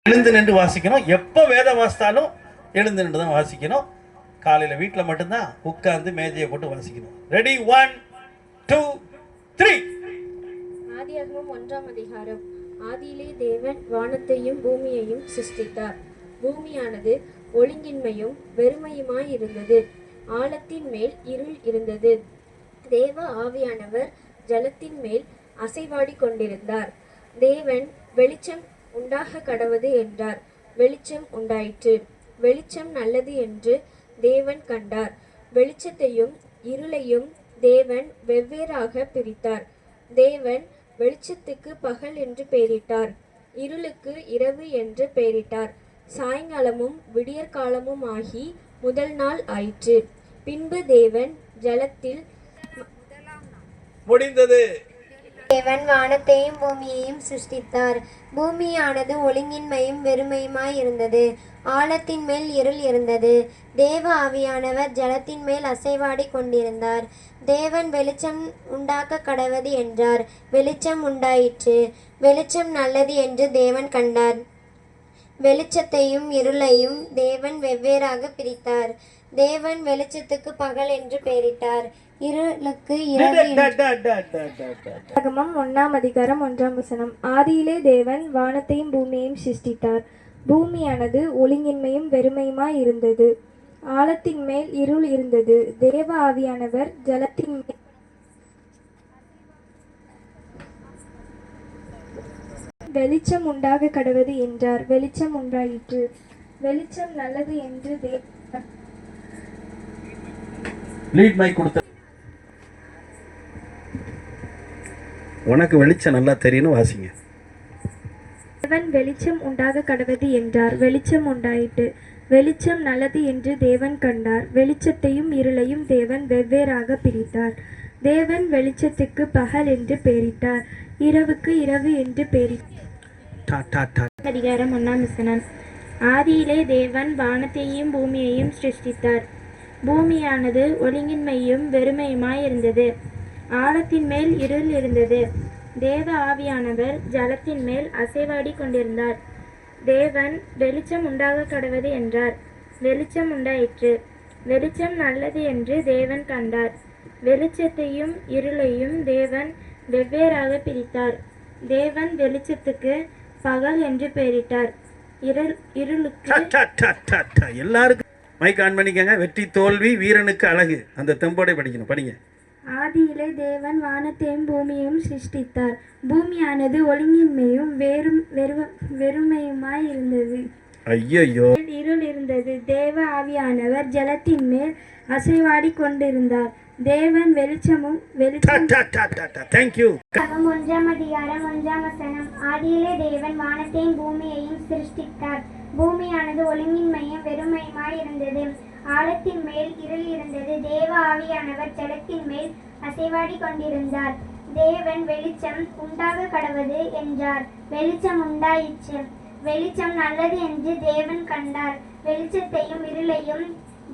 எழுந்து நின்று வாசிக்கணும். எப்போ வேதம் வாசித்தாலும் எழுந்து நின்று தான் வாசிக்கணும். காலையில் வீட்டில் மட்டும்தான் உட்கார்ந்து மேஜையை போட்டு வாசிக்கணும். ரெடி, 1 2 3. ஆதியாகமம் 1ஆம் அதிகாரம். ஆதியிலே தேவன் வானத்தையும் பூமியையும் சிருஷ்டித்தார். பூமியானது ஒழுங்கின்மையும் வெறுமையுமாய் இருந்தது. ஆழத்தின் மேல் இருள் இருந்தது. தேவ ஆவியானவர் ஜலத்தின் மேல் அசைவாடி கொண்டிருந்தார். தேவன் வெளிச்சம் உண்டாக கடவது என்றார். வெளிச்சம் உண்டாயிற்று. வெளிச்சம் நல்லது என்று தேவன் கண்டார். வெளிச்சத்தையும் இருளையும் தேவன் வெவ்வேறாக பிரித்தார். தேவன் வெளிச்சத்துக்கு பகல் என்று பெயரிட்டார். இருளுக்கு இரவு என்று பெயரிட்டார். சாயங்காலமும் விடியற்காலமும் ஆகி முதல் நாள் ஆயிற்று. பின்பு தேவன் ஜலத்தில் முடிந்தது. தேவன் வானத்தையும் பூமியையும் சிருஷ்டித்தார். பூமியானது ஒழுங்கின்மையும் வெறுமையுமாய் இருந்தது. ஆழத்தின் மேல் இருள் இருந்தது. தேவ ஆவியானவர் ஜலத்தின் மேல் அசைவாடி கொண்டிருந்தார். தேவன் வெளிச்சம் உண்டாக்க கடவது என்றார். வெளிச்சம் உண்டாயிற்று. வெளிச்சம் நல்லது என்று தேவன் கண்டார். வெளிச்சத்தையும் இருளையும் தேவன் வெவ்வேறாக பிரித்தார். தேவன் வெளிச்சத்துக்கு பகல் என்று பெயரிட்டார். இருளுக்கு இரவு. ஆதியாகமம் 1ஆம் அதிகாரம் 1ஆம் வசனம். ஆதியிலே தேவன் வானத்தையும் பூமியையும் சிருஷ்டித்தார். பூமியானது ஒழுங்கின்மையும் வெறுமையுமாய் இருந்தது. ஆழத்தின் மேல் இருள் இருந்தது. தேவ ஆவியானவர் ஜலத்தின் மேல் வெளிச்சம் உண்டாக கடவது என்றார். வெளிச்சம் உண்டாயிற்று. வெளிச்சம் நல்லது என்று லீட் மைக் கொடுத்த உனக்கு வெளிச்சம் நல்லா தெரியும்னு வாசிங்க. தேவன் வெளிச்சம் உண்டாக கடவது என்றார். வெளிச்சம் உண்டாயிற்று. வெளிச்சம் நல்லது என்று தேவன் கண்டார். வெளிச்சத்தையும் இருளையும் தேவன் வெவ்வேறாக பிரித்தார். தேவன் வெளிச்சத்துக்கு பகல் என்று பெயரிட்டார். இரவுக்கு இரவு என்று பெயரிட்டார். அதிகாரம் 1ஆம் வசனம். ஆதியிலே தேவன் வானத்தையும் பூமியையும் சிருஷ்டித்தார். பூமியானது ஒழுங்கின்மையும் வெறுமையுமாய் இருந்தது. ஆழத்தின் மேல் இருள் இருந்தது. தேவ ஆவியானவர் ஜலத்தின் மேல் அசைவாடி கொண்டிருந்தார். தேவன் வெளிச்சம் உண்டாக கடவது என்றார். வெளிச்சம் உண்டாயிற்று. வெளிச்சம் நல்லது என்று தேவன் கண்டார். வெளிச்சத்தையும் இருளையும் தேவன் வெவ்வேறாக பிரித்தார். தேவன் வெளிச்சத்துக்கு பகல் என்று பெயரிட்டார். இருளுக்கு எல்லாருக்கும் மைக் ஆன் பண்ணிக்கங்க. வெற்றி தோல்வி வீரனுக்கு அழகு. அந்த தெம்போட படிக்கணும். படிங்க. ஆதியிலே தேவன் வானத்தையும் பூமியையும் சிருஷ்டித்தார். பூமியானது ஒழுங்கின்மையும் வெறுமையுமாய் இருந்தது. ஐயோ, இருள் இருந்தது. தேவ ஆவியானவர் ஜலத்தின் மேல் அசைவாடி கொண்டிருந்தார். தேவன் வெளிச்சமும் தேங்க்யூ. 1ஆம் அதிகாரம் 1ஆம் வசனம். ஆதியிலே தேவன் வானத்தையும் பூமியையும் சிருஷ்டித்தார். பூமியானது ஒழுங்கின்மையும் வெறுமையுமாய் இருந்தது. ஆழத்தின் மேல் இருள் இருந்தது. தேவ ஆவியானவர் ஜலத்தின் மேல் அசைவாடி கொண்டிருந்தார். தேவன் வெளிச்சம் உண்டாக கடவது என்றார். வெளிச்சம் உண்டாயிற்று. வெளிச்சம் நல்லது என்று தேவன் கண்டார். வெளிச்சத்தையும் இருளையும்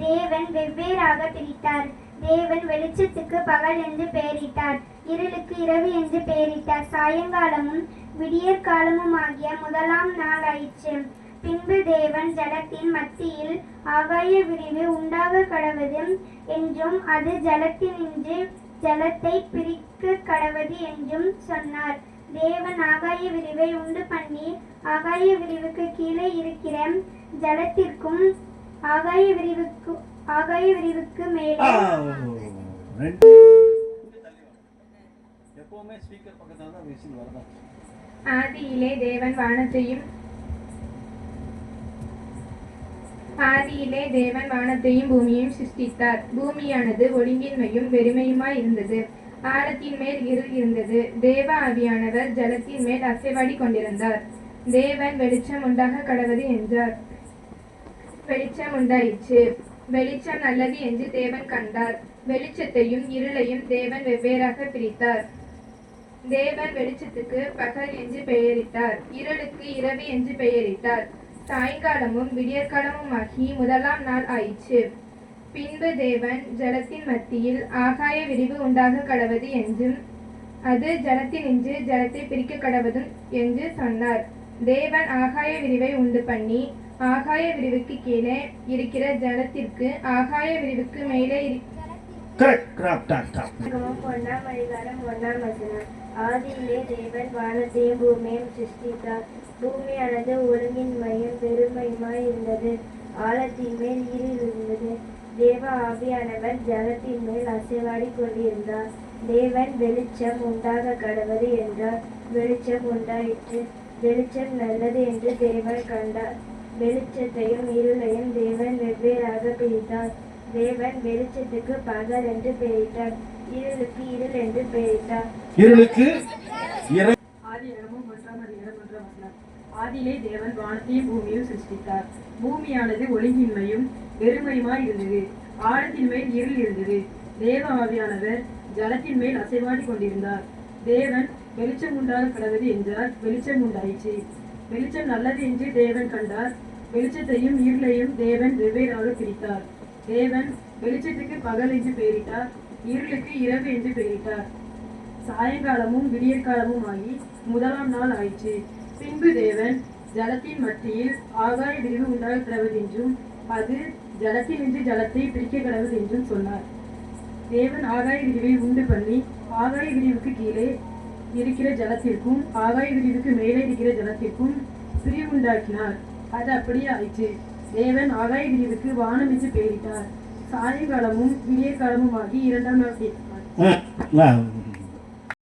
தேவன் வெவ்வேறாக பிரித்தார். தேவன் வெளிச்சத்துக்கு பகல் என்று பெயரிட்டார். இருளுக்கு இரவு என்று பெயரிட்டார். சாயங்காலமும் விடியற்காலமும் ஆகிய முதலாம் நாள் ஆயிற்று. பின்பு தேவன் ஜலத்தின் மத்தியில் ஆகாய விரிவு உண்டாக கடவது என்றும் அது ஜலத்தினின்று ஜலத்தை பிரிக்க கடவது என்றும் சொன்னார். தேவன் ஆகாய விரிவை உண்டு பண்ணி ஆகாய விரிவுக்கு கீழே இருக்கிற ஜலத்திற்கும் ஆகாய விரிவுக்கு மேலே ஆதியிலே தேவன் வானத்தையும் பூமியையும் சிருஷ்டித்தார். பூமியானது ஒழுங்கின்மையும் வெறுமையுமாய் இருந்தது. ஆழத்தின் மேல் இருள் இருந்தது. தேவ ஆவியானவர் ஜலத்தின் மேல் அசைவாடி கொண்டிருந்தார். தேவன் வெளிச்சம் உண்டாக கடவது என்றார். வெளிச்சம் உண்டாயிற்று. வெளிச்சம் நல்லது என்று தேவன் கண்டார். வெளிச்சத்தையும் இருளையும் தேவன் வெவ்வேறாக பிரித்தார். தேவன் வெளிச்சத்துக்கு பகல் என்று பெயரிட்டார். இருளுக்கு இரவு என்று பெயரிட்டார். சாயங்காலமும் விடியற்காலமும் ஆகி முதலாம் நாள் ஆயிற்று. பின்பு தேவன் ஜலத்தின் மத்தியில் ஆகாய விரிவு உண்டாக கடவது என்றும் அது ஜலத்தினின்று ஜலத்தை பிரிக்க கடவதும் என்று சொன்னார். தேவன் ஆகாய விரிவை உண்டு பண்ணி ஆகாய விரிவுக்கு கீழே இருக்கிற ஜலத்திற்கு ஆகாய விரிவுக்கு மேலே கரெக்ட் கிராப் டாக் டாக். ஒன்றாம் அதிகாரம் 1ஆம் வசனம். ஆதியிலே தேவன் வானத்தையும் பூமியையும் சிருஷ்டித்தார். பூமியானது ஒழுங்கின்மையும் வெறுமையுமாய் இருந்தது. ஆழத்தின் மேல் இருள் இருந்தது. தேவ ஆவியானவர் ஜலத்தின் மேல் அசைவாடி கொண்டிருந்தார். தேவன் வெளிச்சம் உண்டாக கடவது என்றார். வெளிச்சம் உண்டாயிற்று. வெளிச்சம் நல்லது என்று தேவன் கண்டார். வெளிச்சத்தையும் இருளையும் தேவன் வெவ்வேறாக பிரித்தார். தேவன் வெளிச்சத்துக்கு பகல் என்று பெயரிட்டார். இருளுக்கு இருள் என்று பெயரிட்டார். இருளுக்கு இறை. ஆதியாகமம் 1ஆம் அதிகாரம் 1ஆம் வசனம். ஆதியிலே தேவன் வானத்தையும் பூமியையும் சிருஷ்டித்தார். பூமியானது ஒழுங்கின்மையும் வெறுமையுமாய் இருந்தது. ஆழத்தின் மேல் இருள் இருந்தது. தேவ ஆவியானவர் ஜலத்தின் மேல் அசைவாடி கொண்டிருந்தார். தேவன் வெளிச்சம் உண்டாக கடவது என்றார். வெளிச்சம் உண்டாயிற்று. வெளிச்சம் நல்லது என்று தேவன் கண்டார். வெளிச்சத்தையும் இருளையும் தேவன் வெவ்வேறாக பிரித்தார். தேவன் வெளிச்சத்துக்கு பகல் என்று பெயரிட்டார். இருளுக்கு இரவு என்று பெயரிட்டார். சாயங்காலமும் விடியற்காலமும் ஆகி முதலாம் நாள் ஆயிற்று. பின்பு தேவன் ஜலத்தின் மத்தியில் ஆகாய விரிவு உண்டாக கடவுதென்றும் அது ஜலத்தினின்று ஜலத்தை பிரிக்க கடவுதென்றும் சொன்னார். தேவன் ஆகாய விரிவை உண்டு பண்ணி ஆகாய விரிவுக்கு கீழே இருக்கிற ஜலத்திற்கும் ஆகாய விரிவுக்கு மேலே இருக்கிற ஜலத்திற்கும் பிரிவு உண்டாக்கினார். அது அப்படியே ஆயிற்று. தேவன் ஆகாய விரிவுக்கு வானம் என்று பெயரிட்டார். சாயங்காலமும் விடியற்காலமும் ஆகி 2ஆம் நாள்